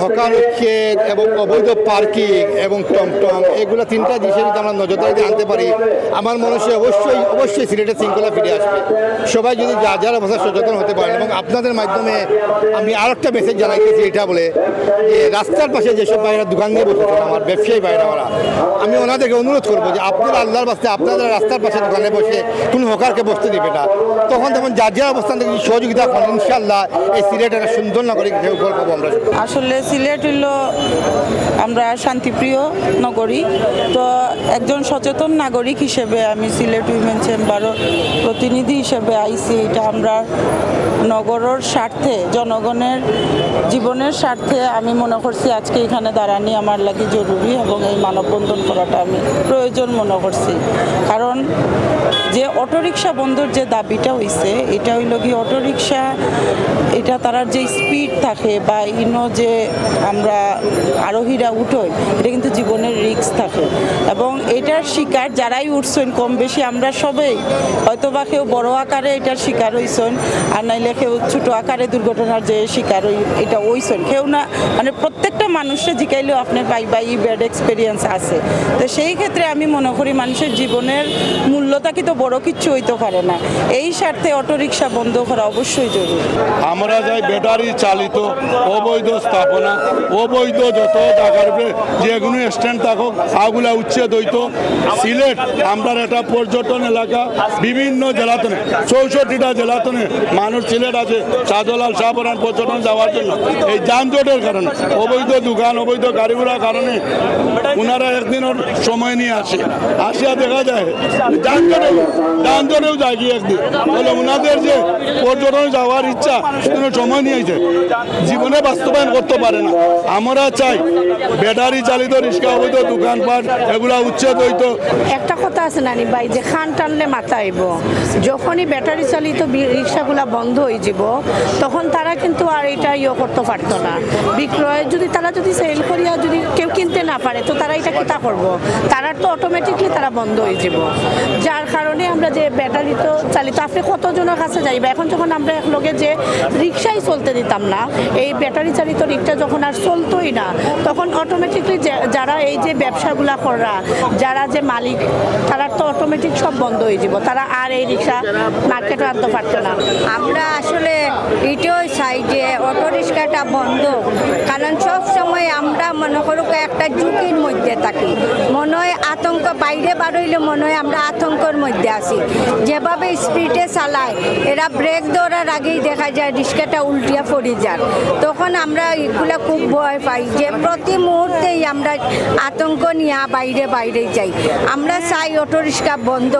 হকারুচ্ছেদ এবং অবৈধ পার্কিং এবং টমটম এগুলো তিনটা জিনিসের যদি আমরা নজরদারিতে আনতে পারি আমার মনে হয় অবশ্যই সিলেটের শৃঙ্খলা ফিরে আসবে। সবাই যদি যার অবস্থা সচেতন হতে পারেন এবং আপনাদের মাধ্যমে আমি আর একটা মেসেজ জানাইতেছি, এটা বলে যে রাস্তার পাশে যেসব বাইরে দোকান দিয়ে বসেছেন আমার ব্যবসায়ী বাইরে ওরা, আমি ওনাদেরকে অনুরোধ করবো যে আপনারা আল্লাহর বাস্তে আপনারা রাস্তার পাশে দোকানে বসে কোনো হকারকে বসতে দিবে না। তখন যার অবস্থান থেকে সহযোগিতা করেন ইনশাআল্লাহ এই সিলেট একটা সুন্দর নাগরিক উপর পাবো আমরা। আসলে সিলেট হইল আমরা শান্তিপ্রিয় নগরী, তো একজন সচেতন নাগরিক হিসেবে আমি সিলেট উইমেন চেম্বারের প্রতিনিধি হিসেবে আইসি। এটা আমরা নগরের স্বার্থে জনগণের জীবনের স্বার্থে আমি মনে করছি আজকে এখানে দাঁড়ানি আমার লাগে জরুরি এবং এই মানববন্ধন করাটা আমি প্রয়োজন মনে করছি। কারণ যে অটোরিকশা বন্ধর যে দাবিটা হয়েছে এটা হইল কি অটোরিকশা এটা তার যে স্পিড থাকে বা যে আমরা আরোহীরা উঠোই এটা কিন্তু জীবনের রিস্ক থাকে এবং এটার শিকার যারাই উঠছেন কম বেশি আমরা সবাই হয়তো বা কেউ বড় আকারে এটার শিকার হইছেন আর নাইলে কেউ ছোট আকারে দুর্ঘটনার যে শিকার এটা হইছেন কেউ না, মানে প্রত্যেকটা মানুষের জিকাইলেও আপনার বাই ব্যাড এক্সপিরিয়েন্স আছে। তো সেই ক্ষেত্রে আমি মনে করি মানুষের জীবনের মূল্যটা কিন্তু বড় কিচ্ছু হইতে পারে না, এই স্বার্থে অটোরিকশা বন্ধ করা অবশ্যই জরুরি। আমরা যাই ব্যাটারি চালিত অবৈধ স্থাপনা অবৈধ যত জায়গার যে কোনো স্ট্যান্ড থাকুক আগুলা উচ্ছেদ হইতো। সিলেট আমরা একটা পর্যটন এলাকা, বিভিন্ন জেলাতনে 64টা জেলাতনে মানুষ সিলেট আছে শাহজালাল শাহপরান পর্যটন যাওয়ার জন্য। এই যানজটের কারণে অবৈধ দোকান অবৈধ গাড়িগুলোর কারণে ওনারা একদিনের সময় নিয়ে আসিয়া দেখা যায় যানজটেও যায় কি একদিন বলে ওনাদের যে পর্যটন যাওয়ার ইচ্ছা কোনো সময় নিয়ে আসে জীবনে বাস্তবায়ন করতে পারে না। আমরা চাই ব্যাটারি চালিত রিক্সা অবৈধ দোকানপাট এগুলা উচ্ছেদ হইতো। একটা কথা আছে নানি ভাই যে খান টানলে মাথা আইব, যখনই ব্যাটারি চালিত রিক্সাগুলা বন্ধ হয়ে যাব তখন তারা কিন্তু আর এটা করতে পারতো না বিক্রয়। তারা যদি সেল করিয়া যদি কেউ কিনতে না পারে তো তারা এটা কিতা করবো, তারা তো অটোমেটিকলি তারা বন্ধ হয়ে যাব। যার কারণে আমরা যে ব্যাটারি তো চালিত আপনি কতজনের কাছে যাইবা, এখন যখন আমরা একলগে যে রিক্সাই চলতে দিতাম না, এই ব্যাটারি চালিত রিক্সা যখন আর চলতোই না তখন অটোমেটিকলি যারা এই যে ব্যবসাগুলা করা যারা যে মালিক তারা তো অটোমেটিক সব বন্ধ হয়ে যাব, তারা আর এই রিক্সা মার্কেটে আনতে পারতো না। আমরা আসলে এটাও চাই যে অটো রিক্সাটা বন্ধ, কারণ সব সময় আমরা মনে করো একটা ঝুঁকির মধ্যে থাকি, মনে হয় আতঙ্ক বাইরে বাড়ইলে মনে হয় আমরা আতঙ্কের মধ্যে আছি। যেভাবে স্পিডে চালায় এরা ব্রেক ধরার আগেই দেখা যায় রিক্সাটা উল্টিয়া পড়ে যায়, তখন আমরা এগুলো খুব ভয় পাই যে প্রতি মুহূর্তেই আমরা আতঙ্ক নিয়ে বাইরে যাই। আমরা চাই অটো রিক্সা বন্ধ।